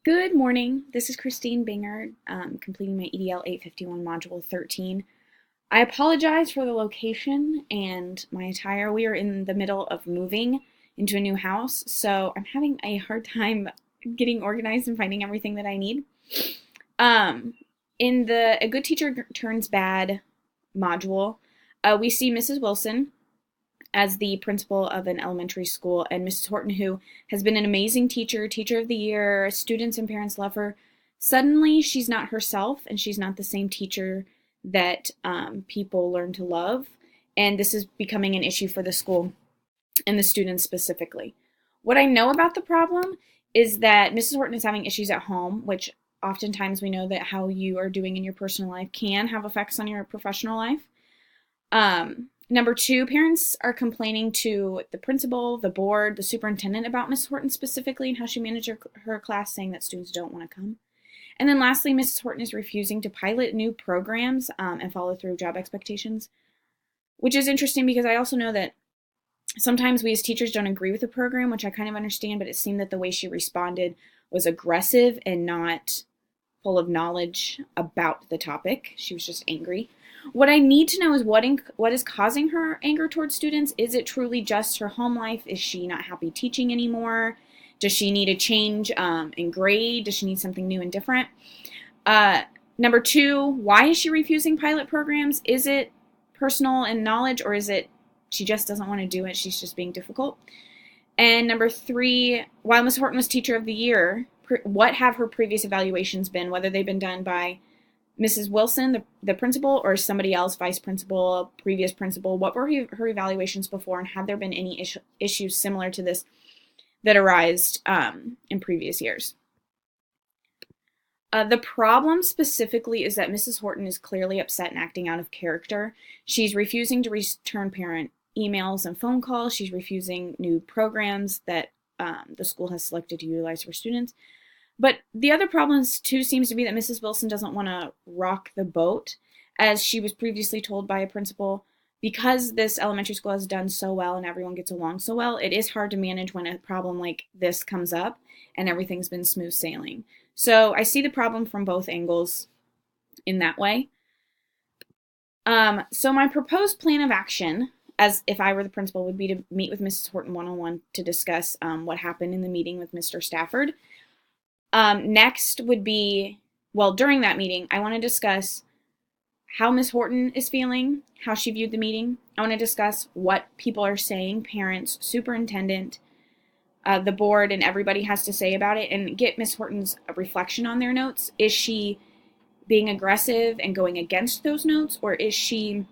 Good morning. This is Christine Binger, completing my EDL 851 Module 13. I apologize for the location and my attire. We are in the middle of moving into a new house, so I'm having a hard time getting organized and finding everything that I need. In the A Good Teacher Turns Bad module, we see Mrs. Wilson as the principal of an elementary school, and Mrs. Horton, who has been an amazing teacher, teacher of the year, students and parents love her. Suddenly, she's not herself, and she's not the same teacher that people learn to love, and this is becoming an issue for the school and the students specifically. What I know about the problem is that Mrs. Horton is having issues at home, which oftentimes we know that how you are doing in your personal life can have effects on your professional life. Number two, parents are complaining to the principal, the board, the superintendent about Mrs. Horton specifically and how she managed her class, saying that students don't want to come. And then lastly, Mrs. Horton is refusing to pilot new programs and follow through job expectations, which is interesting because I also know that sometimes we as teachers don't agree with the program, which I kind of understand, but it seemed that the way she responded was aggressive and not full of knowledge about the topic. She was just angry. What I need to know is what is causing her anger towards students. Is it truly just her home life? Is she not happy teaching anymore? Does she need a change in grade? Does she need something new and different? Number two, why is she refusing pilot programs? Is it personal and knowledge, or is it she just doesn't want to do it? She's just being difficult. And number three, while Ms. Horton was Teacher of the Year, what have her previous evaluations been, whether they've been done by Mrs. Wilson, the principal, or somebody else, vice principal, previous principal? What were her evaluations before, and have there been any issues similar to this that arose in previous years? The problem specifically is that Mrs. Horton is clearly upset and acting out of character. She's refusing to return parent emails and phone calls. She's refusing new programs that the school has selected to utilize for students. But the other problem, too, seems to be that Mrs. Wilson doesn't want to rock the boat, as she was previously told by a principal. Because this elementary school has done so well and everyone gets along so well, it is hard to manage when a problem like this comes up and everything's been smooth sailing. So I see the problem from both angles in that way. So my proposed plan of action, as if I were the principal, would be to meet with Mrs. Horton one-on-one to discuss what happened in the meeting with Mr. Stafford. Next would be, during that meeting, I want to discuss how Ms. Horton is feeling, how she viewed the meeting. I want to discuss what people are saying, parents, superintendent, the board, and everybody has to say about it, and get Ms. Horton's reflection on their notes. Is she being aggressive and going against those notes, or is she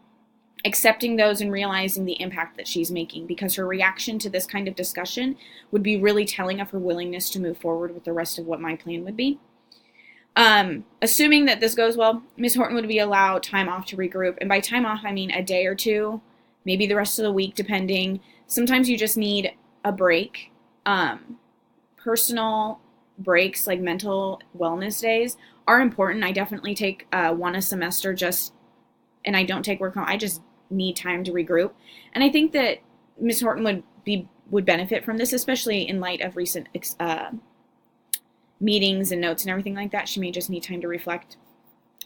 accepting those and realizing the impact that she's making? Because her reaction to this kind of discussion would be really telling of her willingness to move forward with the rest of what my plan would be. Assuming that this goes well, Ms. Horton would be allowed time off to regroup. And by time off, I mean a day or two, maybe the rest of the week, depending. Sometimes you just need a break. Personal breaks, like mental wellness days, are important. I definitely take one a semester and I don't take work home. I just need time to regroup. And I think that Ms. Horton would benefit from this, especially in light of recent meetings and notes and everything like that. She may just need time to reflect.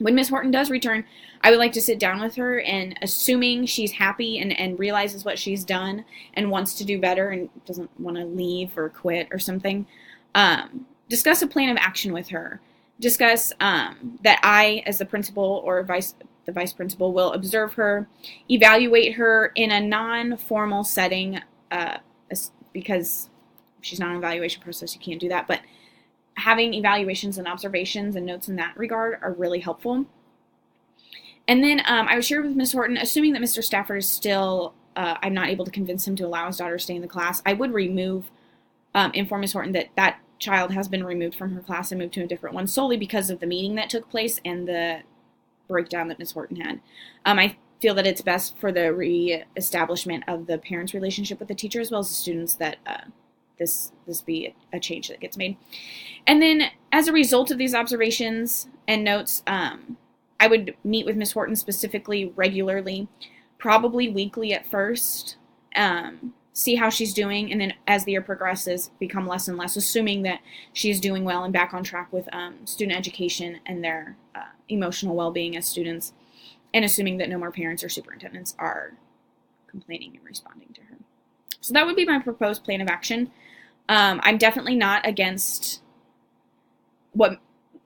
When Ms. Horton does return, I would like to sit down with her, and assuming she's happy and realizes what she's done and wants to do better and doesn't want to leave or quit or something, discuss a plan of action with her. Discuss that I, as the principal or the vice principal, will observe her, evaluate her in a non-formal setting, because she's not an evaluation process, you can't do that, but having evaluations and observations and notes in that regard are really helpful. And then I would share with Ms. Horton, assuming that Mr. Stafford is still, I'm not able to convince him to allow his daughter to stay in the class, I would inform Ms. Horton that child has been removed from her class and moved to a different one solely because of the meeting that took place and the breakdown that Ms. Horton had. I feel that it's best for the re-establishment of the parents' relationship with the teacher as well as the students that this be a change that gets made. And then as a result of these observations and notes, I would meet with Ms. Horton specifically regularly, probably weekly at first, see how she's doing, and then as the year progresses, become less and less, assuming that she's doing well and back on track with student education and their emotional well-being as students, and assuming that no more parents or superintendents are complaining and responding to her. So that would be my proposed plan of action. I'm definitely not against what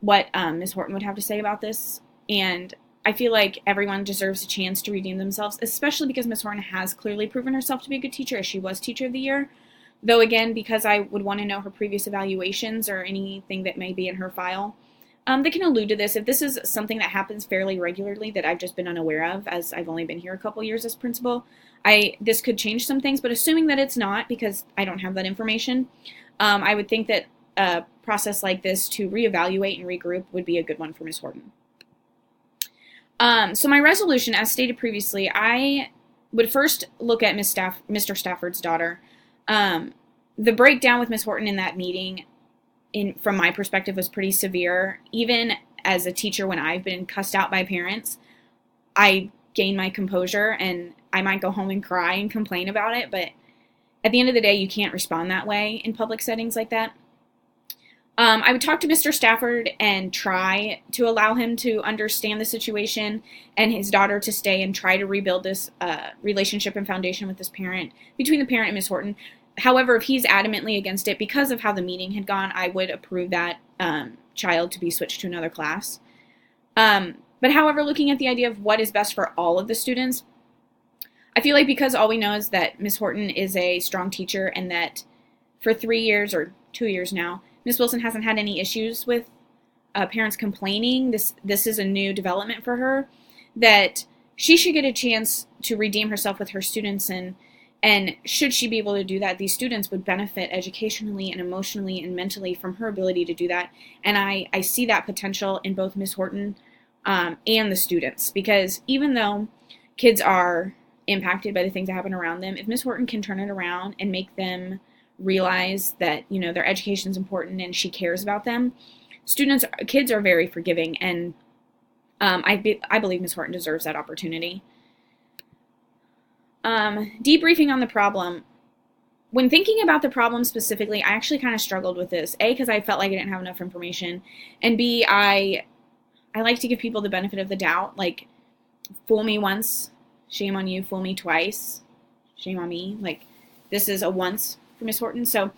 Ms. Horton would have to say about this, and I feel like everyone deserves a chance to redeem themselves, especially because Ms. Horton has clearly proven herself to be a good teacher, as she was Teacher of the Year. Though, again, because I would want to know her previous evaluations or anything that may be in her file, that can allude to this. If this is something that happens fairly regularly that I've just been unaware of, as I've only been here a couple years as principal, this could change some things. But assuming that it's not, because I don't have that information, I would think that a process like this to reevaluate and regroup would be a good one for Ms. Horton. So my resolution, as stated previously, I would first look at Mr. Stafford's daughter. The breakdown with Ms. Horton in that meeting, from my perspective, was pretty severe. Even as a teacher, when I've been cussed out by parents, I gain my composure, and I might go home and cry and complain about it, but at the end of the day, you can't respond that way in public settings like that. I would talk to Mr. Stafford and try to allow him to understand the situation and his daughter to stay and try to rebuild this relationship and foundation with this parent, between the parent and Ms. Horton. However, if he's adamantly against it because of how the meeting had gone, I would approve that child to be switched to another class. But however, looking at the idea of what is best for all of the students, I feel like because all we know is that Ms. Horton is a strong teacher and that for 3 years or 2 years now, Ms. Wilson hasn't had any issues with parents complaining. This is a new development for her, that she should get a chance to redeem herself with her students, and should she be able to do that, these students would benefit educationally and emotionally and mentally from her ability to do that. And I see that potential in both Ms. Horton and the students, because even though kids are impacted by the things that happen around them, if Ms. Horton can turn it around and make them realize that, their education is important and she cares about them, kids are very forgiving, and I believe Ms. Horton deserves that opportunity. Debriefing on the problem. When thinking about the problem specifically, I actually kind of struggled with this. A, because I felt like I didn't have enough information, and B, I like to give people the benefit of the doubt. Like, fool me once, shame on you. Fool me twice, shame on me. Like, this is a once for Ms. Horton. So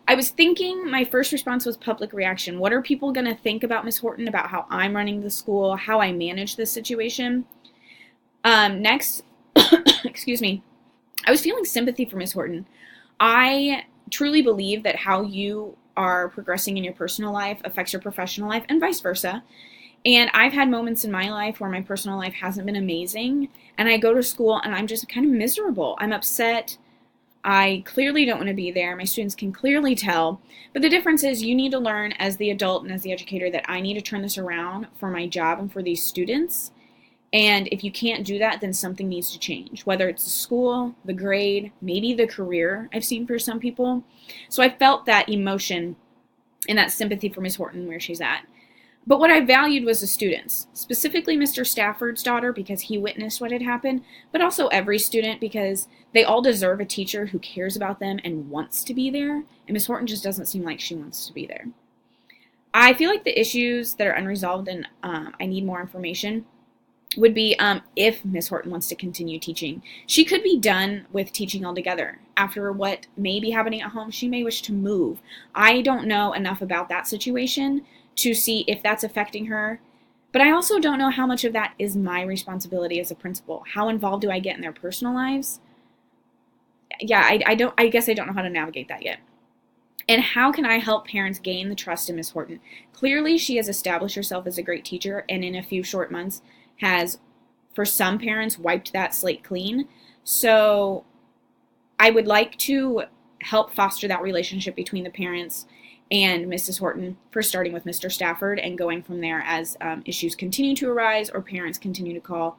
I was thinking, my first response was public reaction. What are people going to think about Ms. Horton, about how I'm running the school, how I manage this situation? Next, excuse me, I was feeling sympathy for Ms. Horton. I truly believe that how you are progressing in your personal life affects your professional life, and vice versa. And I've had moments in my life where my personal life hasn't been amazing, and I go to school and I'm just kind of miserable. I'm upset. I clearly don't want to be there. My students can clearly tell. But the difference is, you need to learn as the adult and as the educator that I need to turn this around for my job and for these students. And if you can't do that, then something needs to change, whether it's the school, the grade, maybe the career I've seen for some people. So I felt that emotion and that sympathy for Ms. Horton where she's at. But what I valued was the students, specifically Mr. Stafford's daughter, because he witnessed what had happened, but also every student, because they all deserve a teacher who cares about them and wants to be there, and Ms. Horton just doesn't seem like she wants to be there. I feel like the issues that are unresolved and I need more information would be if Ms. Horton wants to continue teaching. She could be done with teaching altogether. After what may be happening at home, she may wish to move. I don't know enough about that situation to see if that's affecting her. But I also don't know how much of that is my responsibility as a principal. How involved do I get in their personal lives? Yeah, I guess I don't know how to navigate that yet. And how can I help parents gain the trust in Ms. Horton? Clearly, she has established herself as a great teacher, and in a few short months has, for some parents, wiped that slate clean. So I would like to help foster that relationship between the parents and Mrs. Horton, first starting with Mr. Stafford and going from there as issues continue to arise or parents continue to call,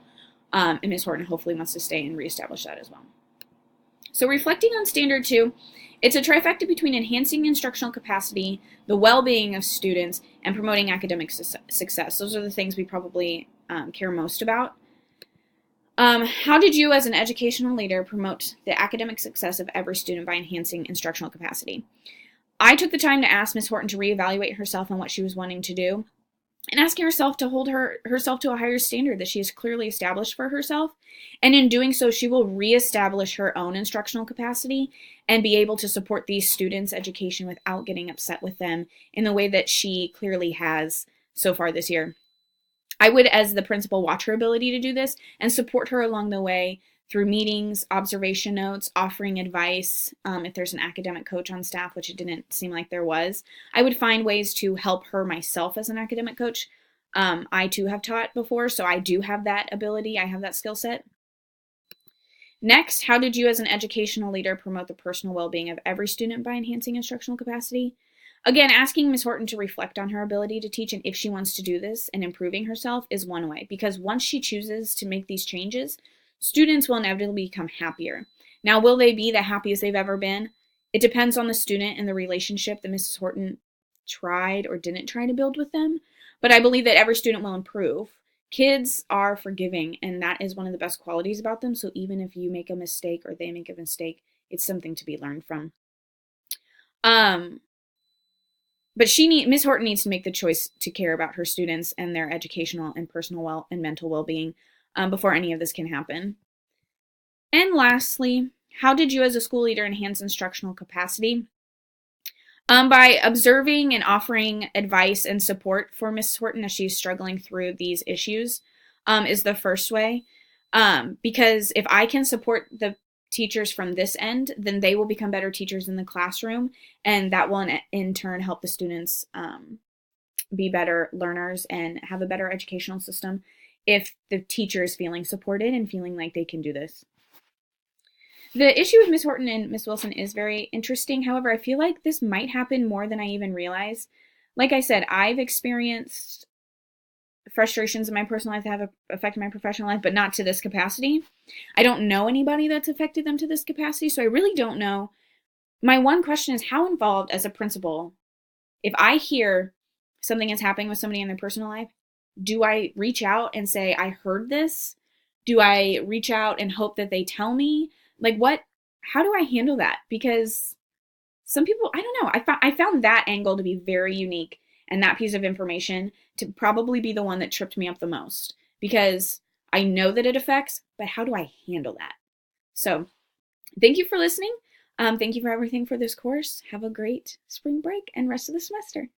and Ms. Horton hopefully wants to stay and reestablish that as well. So reflecting on Standard 2, it's a trifecta between enhancing instructional capacity, the well-being of students, and promoting academic success. Those are the things we probably care most about. How did you, as an educational leader, promote the academic success of every student by enhancing instructional capacity? I took the time to ask Ms. Horton to reevaluate herself on what she was wanting to do and asking herself to hold herself to a higher standard that she has clearly established for herself. And in doing so, she will reestablish her own instructional capacity and be able to support these students' education without getting upset with them in the way that she clearly has so far this year. I would, as the principal, watch her ability to do this and support her along the way through meetings, observation notes, offering advice. If there's an academic coach on staff, which it didn't seem like there was, I would find ways to help her myself as an academic coach. I too have taught before, so I do have that ability. I have that skill set. Next, how did you as an educational leader promote the personal well-being of every student by enhancing instructional capacity? Again, asking Ms. Horton to reflect on her ability to teach and if she wants to do this and improving herself is one way, because once she chooses to make these changes, students will inevitably become happier. Now, will they be the happiest they've ever been? It depends on the student and the relationship that Mrs. Horton tried or didn't try to build with them, but I believe that every student will improve. Kids are forgiving, and that is one of the best qualities about them, so even if you make a mistake or they make a mistake, it's something to be learned from. But Ms. Horton needs to make the choice to care about her students and their educational and personal and mental well-being before any of this can happen. And lastly, how did you as a school leader enhance instructional capacity? By observing and offering advice and support for Ms. Horton as she's struggling through these issues is the first way. Because if I can support the teachers from this end, then they will become better teachers in the classroom, and that will in turn help the students be better learners and have a better educational system if the teacher is feeling supported and feeling like they can do this. The issue with Ms. Horton and Ms. Wilson is very interesting. However, I feel like this might happen more than I even realize. Like I said, I've experienced frustrations in my personal life that have affected my professional life, but not to this capacity. I don't know anybody that's affected them to this capacity, so I really don't know. My one question is, how involved as a principal, if I hear something is happening with somebody in their personal life, do I reach out and say, I heard this? Do I reach out and hope that they tell me? Like, how do I handle that? Because some people, I don't know, I found that angle to be very unique, and that piece of information to probably be the one that tripped me up the most, because I know that it affects, but how do I handle that? So thank you for listening. Thank you for everything for this course. Have a great spring break and rest of the semester.